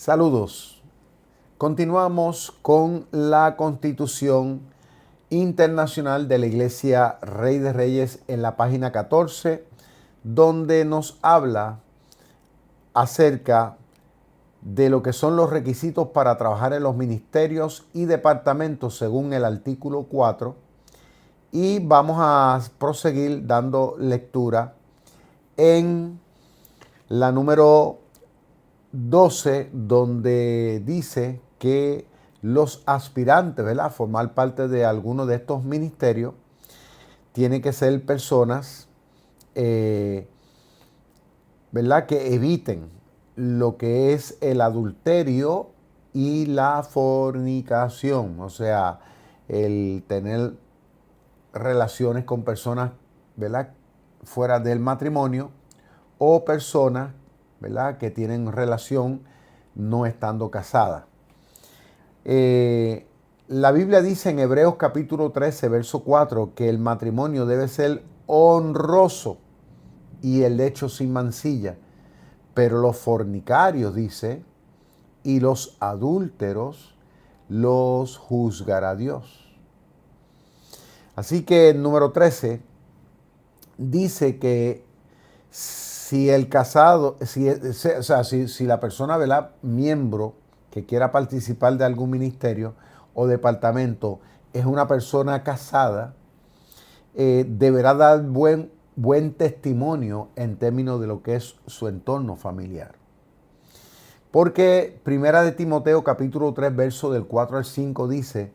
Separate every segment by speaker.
Speaker 1: Saludos. Continuamos con la Constitución Internacional de la Iglesia Rey de Reyes en la página 14, donde nos habla acerca de lo que son los requisitos para trabajar en los ministerios y departamentos según el artículo 4. Y vamos a proseguir dando lectura en la número 12, donde dice que los aspirantes, ¿verdad?, a formar parte de alguno de estos ministerios tienen que ser personas, ¿verdad?, que eviten lo que es el adulterio y la fornicación, o sea, el tener relaciones con personas, ¿verdad?, fuera del matrimonio, o personas, ¿verdad?, que tienen relación no estando casadas. La Biblia dice en Hebreos capítulo 13, verso 4, que el matrimonio debe ser honroso y el lecho sin mancilla. Pero los fornicarios, dice, y los adúlteros los juzgará Dios. Así que el número 13 dice que si el casado, si la persona, ¿verdad?, miembro que quiera participar de algún ministerio o departamento es una persona casada, deberá dar buen testimonio en términos de lo que es su entorno familiar. Porque Primera de Timoteo capítulo 3, verso del 4 al 5 dice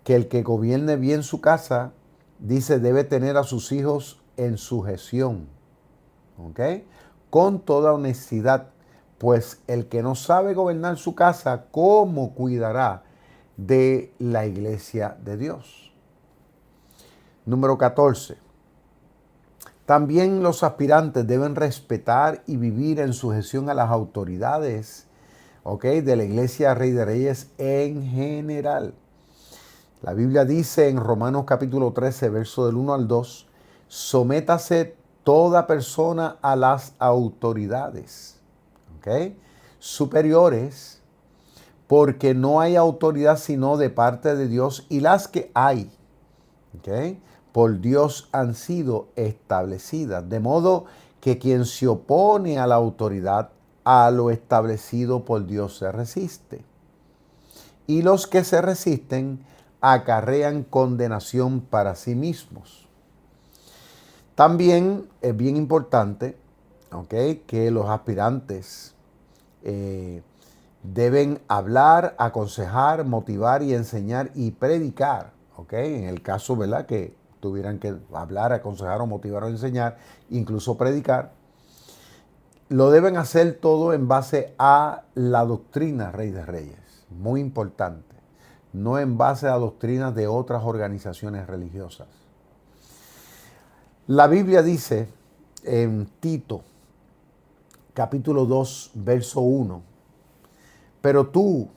Speaker 1: que el que gobierne bien su casa, dice, debe tener a sus hijos en sujeción, ¿ok?, con toda honestidad, pues el que no sabe gobernar su casa, ¿cómo cuidará de la iglesia de Dios? Número 14. También los aspirantes deben respetar y vivir en sujeción a las autoridades, ¿ok?, de la iglesia Rey de Reyes en general. La Biblia dice en Romanos capítulo 13, verso del 1 al 2, sométase toda persona a las autoridades, ¿ok?, superiores, porque no hay autoridad sino de parte de Dios, y las que hay, ¿ok?, por Dios han sido establecidas. De modo que quien se opone a la autoridad, a lo establecido por Dios se resiste. Y los que se resisten acarrean condenación para sí mismos. También es bien importante, ¿ok?, que los aspirantes deben hablar, aconsejar, motivar y enseñar y predicar, ¿ok? En el caso, ¿verdad?, que tuvieran que hablar, aconsejar o motivar o enseñar, incluso predicar, lo deben hacer todo en base a la doctrina Rey de Reyes. Muy importante. No en base a doctrinas de otras organizaciones religiosas. La Biblia dice en Tito, capítulo 2, verso 1, pero tú,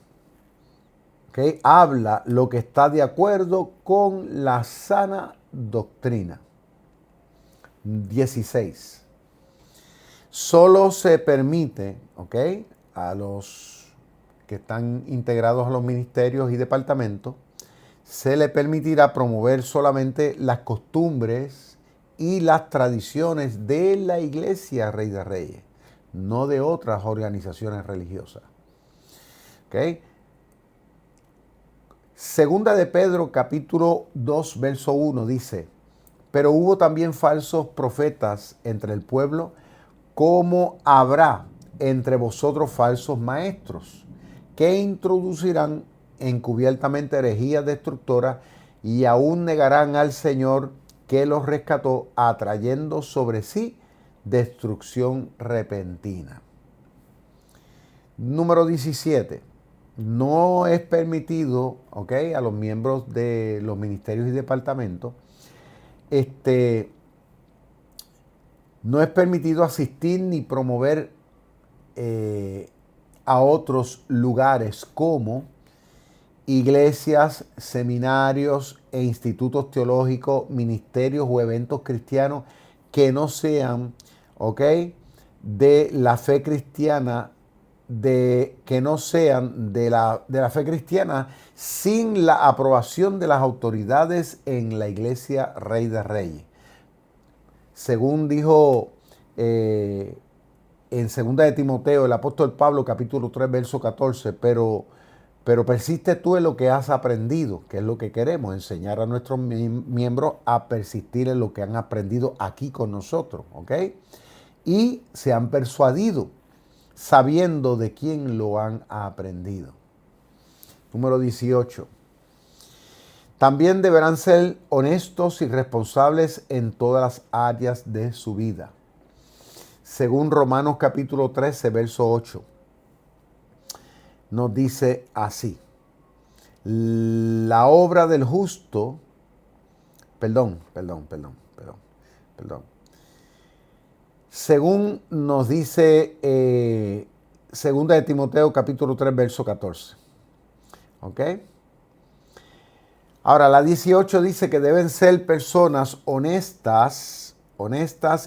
Speaker 1: ¿ok?, habla lo que está de acuerdo con la sana doctrina. 16. Solo se permite, ¿ok?, a los que están integrados a los ministerios y departamentos, se le permitirá promover solamente las costumbres y las tradiciones de la Iglesia Rey de Reyes, no de otras organizaciones religiosas. ¿Ok? Segunda de Pedro, capítulo 2, verso 1 dice, pero hubo también falsos profetas entre el pueblo, como habrá entre vosotros falsos maestros, que introducirán encubiertamente herejías destructoras y aún negarán al Señor que los rescató, atrayendo sobre sí destrucción repentina. Número 17. No es permitido, ¿ok?, a los miembros de los ministerios y departamentos, no es permitido asistir ni promover a otros lugares como iglesias, seminarios e institutos teológicos, ministerios o eventos cristianos que no sean, ¿ok?, de la fe cristiana que no sean de la fe cristiana sin la aprobación de las autoridades en la iglesia Rey de Reyes. Según dijo en 2 de Timoteo, el apóstol Pablo, capítulo 3, verso 14, pero persiste tú en lo que has aprendido, que es lo que queremos, enseñar a nuestros miembros a persistir en lo que han aprendido aquí con nosotros, ¿ok? Y se han persuadido, sabiendo de quién lo han aprendido. Número 18. También deberán ser honestos y responsables en todas las áreas de su vida. Según Romanos capítulo 13, verso 8, nos dice así: la obra del justo, perdón. Según nos dice segunda de Timoteo capítulo 3, verso 14. ¿Ok? Ahora, la 18 dice que deben ser personas honestas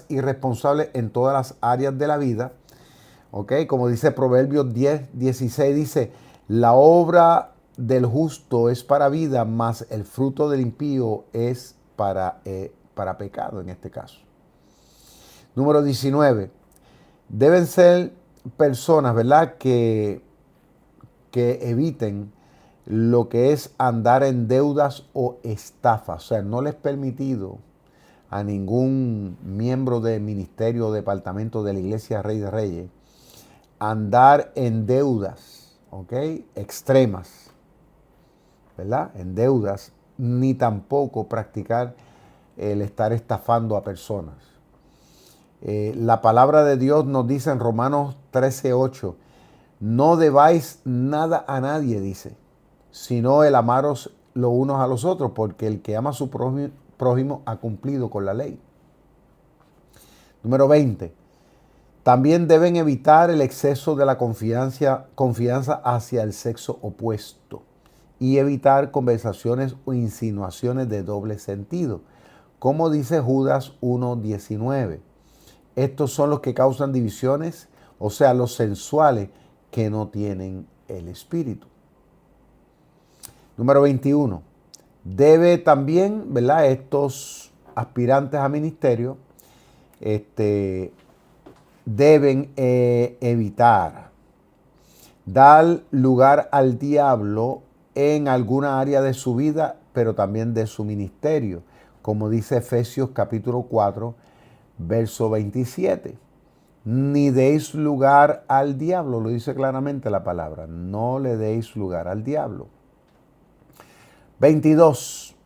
Speaker 1: y responsables en todas las áreas de la vida. ¿Ok? Como dice Proverbios 10, 16, dice, la obra del justo es para vida, mas el fruto del impío es para pecado en este caso. Número 19. Deben ser personas, ¿verdad?, que eviten lo que es andar en deudas o estafas. O sea, no les es permitido a ningún miembro de ministerio o departamento de la Iglesia Rey de Reyes andar en deudas, ¿ok?, extremas, ¿verdad?, en deudas, ni tampoco practicar el estar estafando a personas. La palabra de Dios nos dice en Romanos 13:8, no debáis nada a nadie, dice, sino el amaros los unos a los otros, porque el que ama a su prójimo ha cumplido con la ley. Número 20. También deben evitar el exceso de la confianza hacia el sexo opuesto y evitar conversaciones o insinuaciones de doble sentido, como dice Judas 1:19. Estos son los que causan divisiones, o sea, los sensuales que no tienen el espíritu. Número 21. Debe también, ¿verdad?, estos aspirantes a ministerio deben evitar dar lugar al diablo en alguna área de su vida, pero también de su ministerio, como dice Efesios capítulo 4, verso 27. Ni deis lugar al diablo, lo dice claramente la palabra, no le deis lugar al diablo. 22.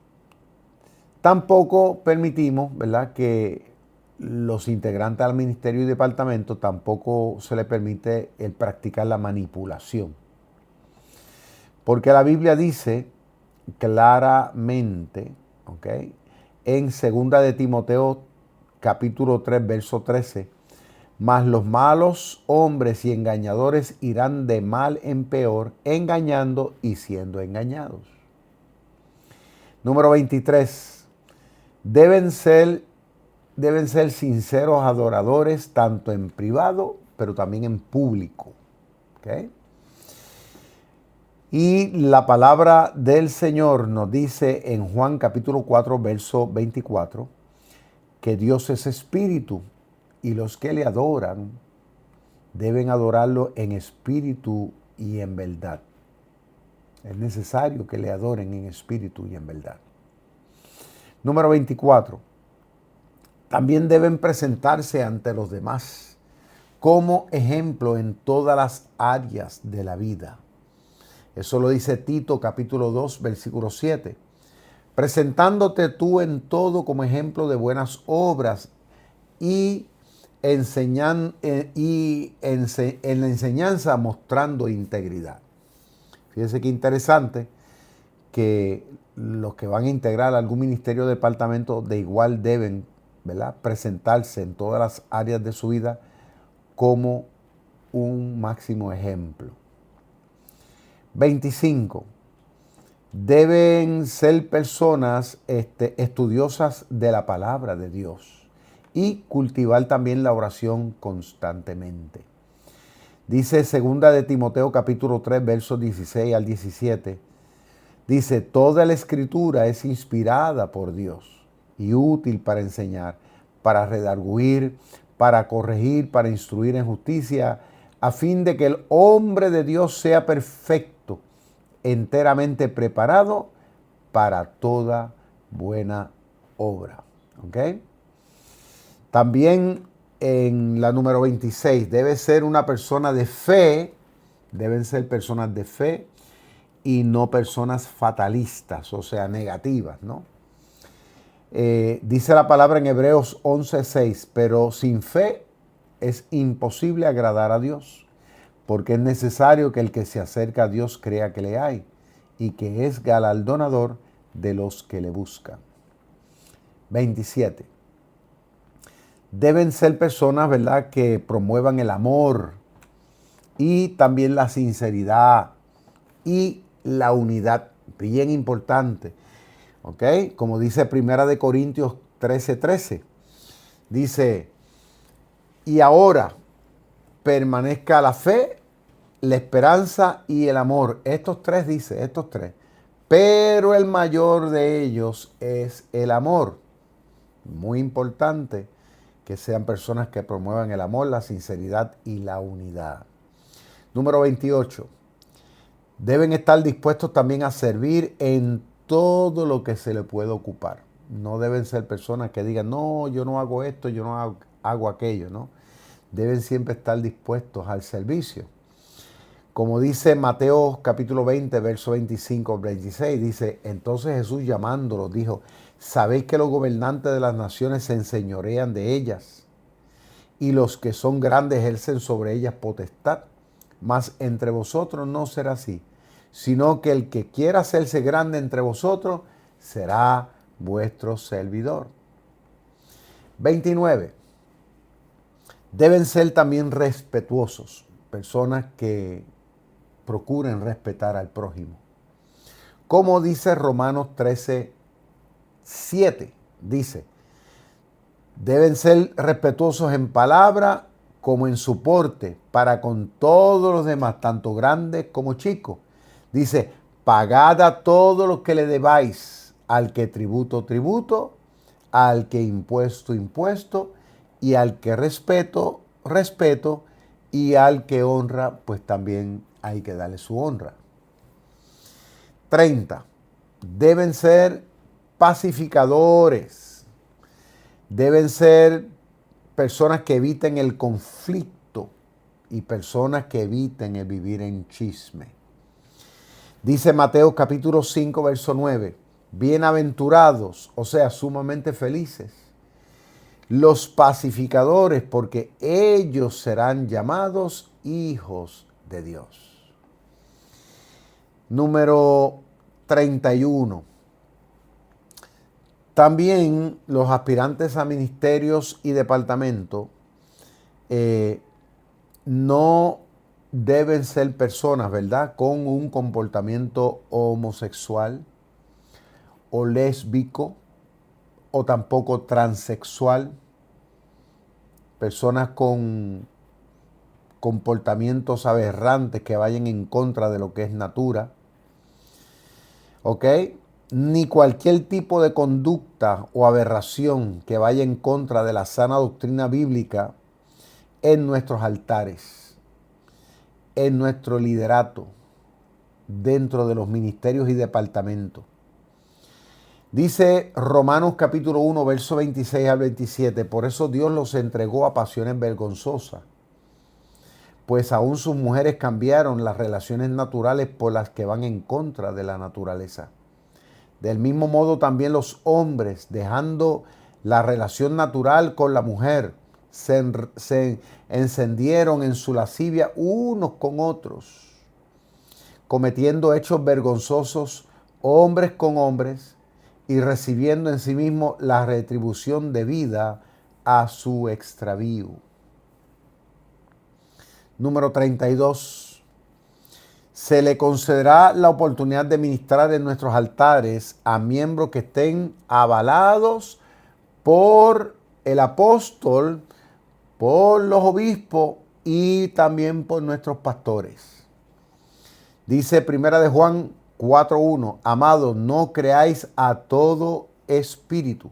Speaker 1: Tampoco permitimos, ¿verdad?, que los integrantes al ministerio y departamento tampoco se les permite el practicar la manipulación. Porque la Biblia dice claramente, ¿ok?, en 2 de Timoteo capítulo 3, verso 13, mas los malos hombres y engañadores irán de mal en peor, engañando y siendo engañados. Número 23. Deben ser sinceros adoradores, tanto en privado, pero también en público. ¿Okay? Y la palabra del Señor nos dice en Juan capítulo 4, verso 24, que Dios es espíritu y los que le adoran deben adorarlo en espíritu y en verdad. Es necesario que le adoren en espíritu y en verdad. Número 24. También deben presentarse ante los demás como ejemplo en todas las áreas de la vida. Eso lo dice Tito capítulo 2, versículo 7. Presentándote tú en todo como ejemplo de buenas obras y en la enseñanza mostrando integridad. Fíjense qué interesante que los que van a integrar algún ministerio o departamento de igual deben, ¿verdad?, presentarse en todas las áreas de su vida como un máximo ejemplo. 25. Deben ser personas estudiosas de la palabra de Dios y cultivar también la oración constantemente. Dice segunda de Timoteo capítulo 3, versos 16 al 17. Dice, toda la escritura es inspirada por Dios y útil para enseñar, para redarguir, para corregir, para instruir en justicia, a fin de que el hombre de Dios sea perfecto, enteramente preparado para toda buena obra. ¿Ok? También en la número 26, debe ser una persona de fe, deben ser personas de fe y no personas fatalistas, o sea, negativas, ¿no? Dice la palabra en Hebreos 11:6, pero sin fe es imposible agradar a Dios, porque es necesario que el que se acerca a Dios crea que le hay y que es galardonador de los que le buscan. 27. Deben ser personas, ¿verdad?, que promuevan el amor y también la sinceridad y la unidad, bien importante. ¿Ok? Como dice Primera de Corintios 13:13. Dice, y ahora permanezca la fe, la esperanza y el amor. Estos tres, dice, estos tres. Pero el mayor de ellos es el amor. Muy importante que sean personas que promuevan el amor, la sinceridad y la unidad. Número 28. Deben estar dispuestos también a servir en todo lo que se le puede ocupar. No deben ser personas que digan, no, yo no hago esto, yo no hago aquello, ¿no? Deben siempre estar dispuestos al servicio. Como dice Mateo capítulo 20, verso 25 al 26, dice, entonces Jesús llamándolos dijo, ¿sabéis que los gobernantes de las naciones se enseñorean de ellas y los que son grandes ejercen sobre ellas potestad? Mas entre vosotros no será así, sino que el que quiera hacerse grande entre vosotros será vuestro servidor. 29. Deben ser también respetuosos, personas que procuren respetar al prójimo. Como dice Romanos 13:7, dice, deben ser respetuosos en palabra como en su porte, para con todos los demás, tanto grandes como chicos. Dice, pagad a todos los que le debáis, al que tributo, tributo, al que impuesto, impuesto, y al que respeto, respeto, y al que honra, pues también hay que darle su honra. 30. Deben ser pacificadores. Deben ser personas que eviten el conflicto y personas que eviten el vivir en chisme. Dice Mateo capítulo 5, verso 9, bienaventurados, o sea, sumamente felices, los pacificadores, porque ellos serán llamados hijos de Dios. Número 31. También los aspirantes a ministerios y departamentos no deben ser personas, ¿verdad?, con un comportamiento homosexual o lésbico o tampoco transexual, personas con comportamientos aberrantes que vayan en contra de lo que es natura, ¿ok? Ni cualquier tipo de conducta o aberración que vaya en contra de la sana doctrina bíblica en nuestros altares, en nuestro liderato, dentro de los ministerios y departamentos. Dice Romanos capítulo 1, verso 26 al 27, por eso Dios los entregó a pasiones vergonzosas, pues aún sus mujeres cambiaron las relaciones naturales por las que van en contra de la naturaleza. Del mismo modo también los hombres, dejando la relación natural con la mujer, se encendieron en su lascivia unos con otros, cometiendo hechos vergonzosos hombres con hombres y recibiendo en sí mismo la retribución debida a su extravío. Número 32. Se le concederá la oportunidad de ministrar en nuestros altares a miembros que estén avalados por el apóstol, por los obispos y también por nuestros pastores. Dice Primera de Juan 4:1, amados, no creáis a todo espíritu,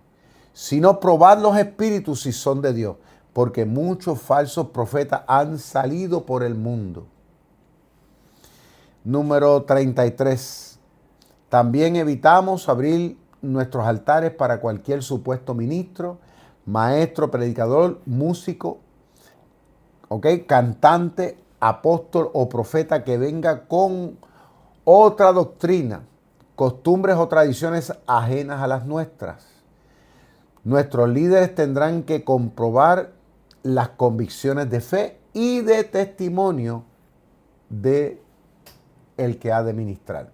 Speaker 1: sino probad los espíritus si son de Dios, porque muchos falsos profetas han salido por el mundo. Número 33. También evitamos abrir nuestros altares para cualquier supuesto ministro, maestro, predicador, músico, cantante, apóstol o profeta que venga con otra doctrina, costumbres o tradiciones ajenas a las nuestras. Nuestros líderes tendrán que comprobar las convicciones de fe y de testimonio de el que ha de ministrar.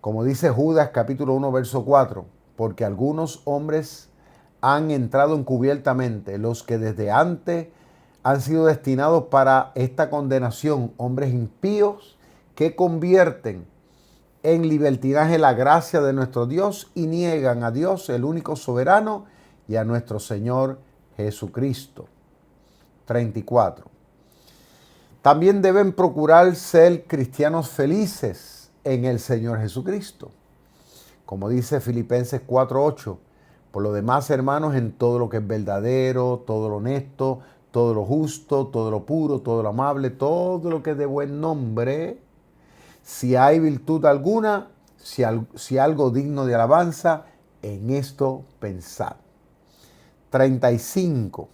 Speaker 1: Como dice Judas capítulo 1 verso 4, porque algunos hombres han entrado encubiertamente, los que desde antes han sido destinados para esta condenación, hombres impíos que convierten en libertinaje la gracia de nuestro Dios y niegan a Dios, el único soberano, y a nuestro Señor Jesucristo. 34. También deben procurar ser cristianos felices en el Señor Jesucristo. Como dice Filipenses 4:8, por lo demás, hermanos, en todo lo que es verdadero, todo lo honesto, todo lo justo, todo lo puro, todo lo amable, todo lo que es de buen nombre, si hay virtud alguna, si algo digno de alabanza, en esto pensad. 35.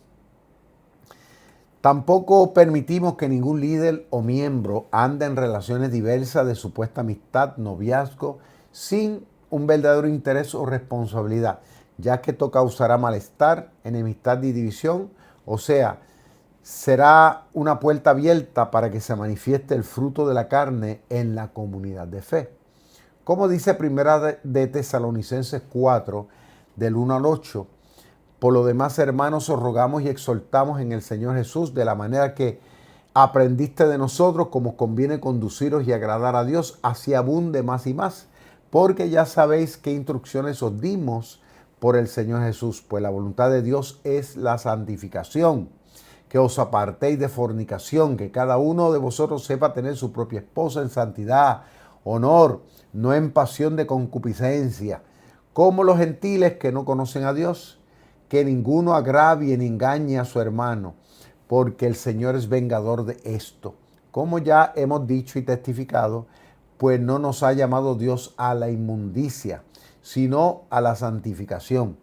Speaker 1: Tampoco permitimos que ningún líder o miembro ande en relaciones diversas de supuesta amistad, noviazgo, sin un verdadero interés o responsabilidad, ya que esto causará malestar, enemistad y división, o sea, será una puerta abierta para que se manifieste el fruto de la carne en la comunidad de fe. Como dice Primera de Tesalonicenses 4, del 1 al 8, por lo demás, hermanos, os rogamos y exhortamos en el Señor Jesús de la manera que aprendiste de nosotros, como conviene conduciros y agradar a Dios, así abunde más y más, porque ya sabéis qué instrucciones os dimos por el Señor Jesús, pues la voluntad de Dios es la santificación, que os apartéis de fornicación, que cada uno de vosotros sepa tener su propia esposa en santidad, honor, no en pasión de concupiscencia, como los gentiles que no conocen a Dios, que ninguno agravie ni engañe a su hermano, porque el Señor es vengador de esto. Como ya hemos dicho y testificado, pues no nos ha llamado Dios a la inmundicia, sino a la santificación.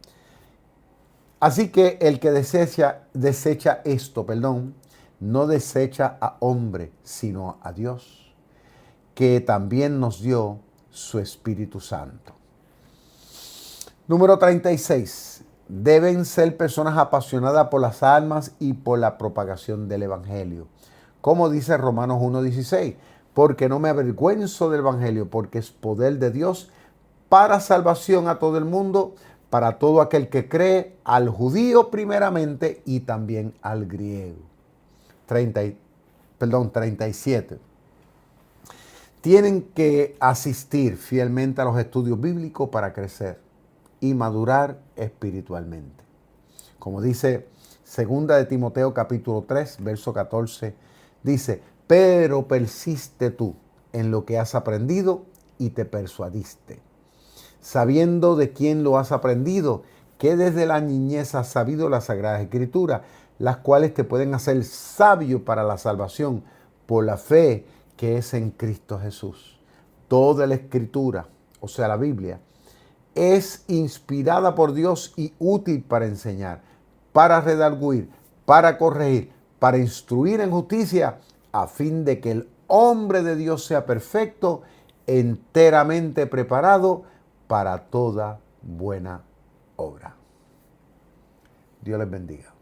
Speaker 1: Así que el que desecha esto, no desecha a hombre, sino a Dios, que también nos dio su Espíritu Santo. Número 36. Deben ser personas apasionadas por las almas y por la propagación del Evangelio. Como dice Romanos 1:16, porque no me avergüenzo del Evangelio, porque es poder de Dios para salvación a todo el mundo, para todo aquel que cree, al judío primeramente y también al griego. 37. Tienen que asistir fielmente a los estudios bíblicos para crecer y madurar espiritualmente. Como dice 2 de Timoteo capítulo 3, verso 14, dice, pero persiste tú en lo que has aprendido y te persuadiste, sabiendo de quién lo has aprendido, que desde la niñez has sabido las Sagradas Escrituras, las cuales te pueden hacer sabio para la salvación por la fe que es en Cristo Jesús. Toda la Escritura, o sea, la Biblia, es inspirada por Dios y útil para enseñar, para redarguir, para corregir, para instruir en justicia, a fin de que el hombre de Dios sea perfecto, enteramente preparado para toda buena obra. Dios les bendiga.